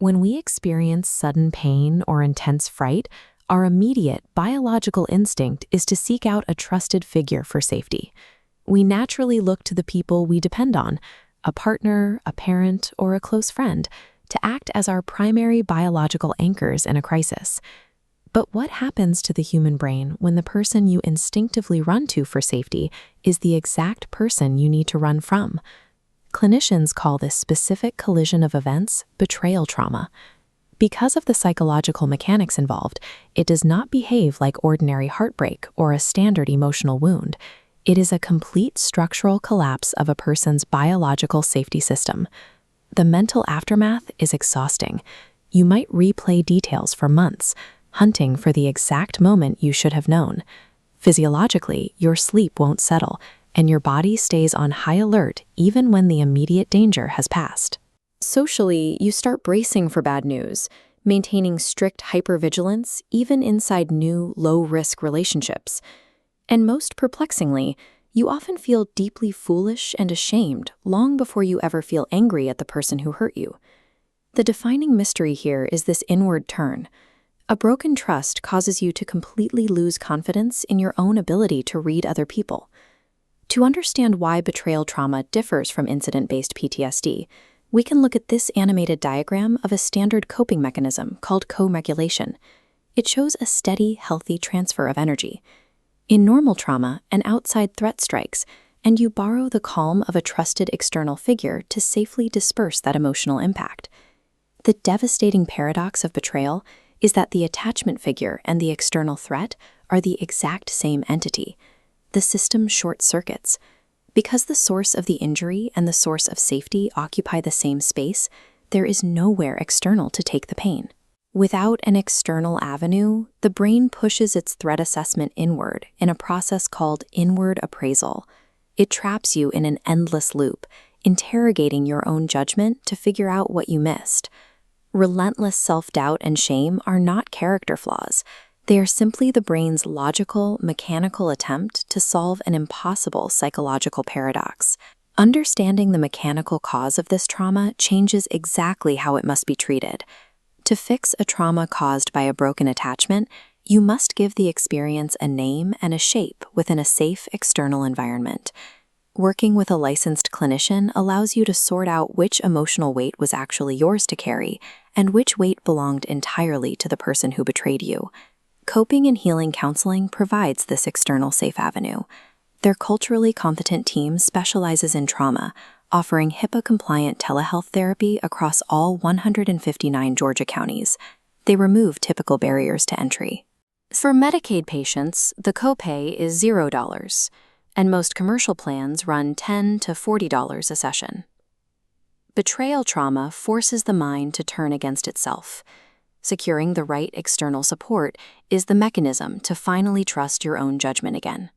When we experience sudden pain or intense fright, our immediate biological instinct is to seek out a trusted figure for safety. We naturally look to the people we depend on, a partner, a parent, or a close friend, to act as our primary biological anchors in a crisis. But what happens to the human brain when the person you instinctively run to for safety is the exact person you need to run from? Clinicians call this specific collision of events betrayal trauma. Because of the psychological mechanics involved, it does not behave like ordinary heartbreak or a standard emotional wound. It is a complete structural collapse of a person's biological safety system. The mental aftermath is exhausting. You might replay details for months, hunting for the exact moment you should have known. Physiologically, your sleep won't settle, and your body stays on high alert even when the immediate danger has passed. Socially, you start bracing for bad news, maintaining strict hypervigilance even inside new, low-risk relationships. And most perplexingly, you often feel deeply foolish and ashamed long before you ever feel angry at the person who hurt you. The defining mystery here is this inward turn. A broken trust causes you to completely lose confidence in your own ability to read other people. To understand why betrayal trauma differs from incident-based PTSD, we can look at this animated diagram of a standard coping mechanism called co-regulation. It shows a steady, healthy transfer of energy. In normal trauma, an outside threat strikes, and you borrow the calm of a trusted external figure to safely disperse that emotional impact. The devastating paradox of betrayal is that the attachment figure and the external threat are the exact same entity. The system short-circuits. Because the source of the injury and the source of safety occupy the same space, there is nowhere external to take the pain. Without an external avenue, the brain pushes its threat assessment inward in a process called inward appraisal. It traps you in an endless loop, interrogating your own judgment to figure out what you missed. Relentless self-doubt and shame are not character flaws. They are simply the brain's logical, mechanical attempt to solve an impossible psychological paradox. Understanding the mechanical cause of this trauma changes exactly how it must be treated. To fix a trauma caused by a broken attachment, you must give the experience a name and a shape within a safe external environment. Working with a licensed clinician allows you to sort out which emotional weight was actually yours to carry and which weight belonged entirely to the person who betrayed you. Coping and healing counseling provides this external safe avenue. Their culturally competent team specializes in trauma, offering HIPAA-compliant telehealth therapy across all 159 Georgia counties. They remove typical barriers to entry. For Medicaid patients, the copay is $0, and most commercial plans run $10 to $40 a session. Betrayal trauma forces the mind to turn against itself. Securing the right external support is the mechanism to finally trust your own judgment again.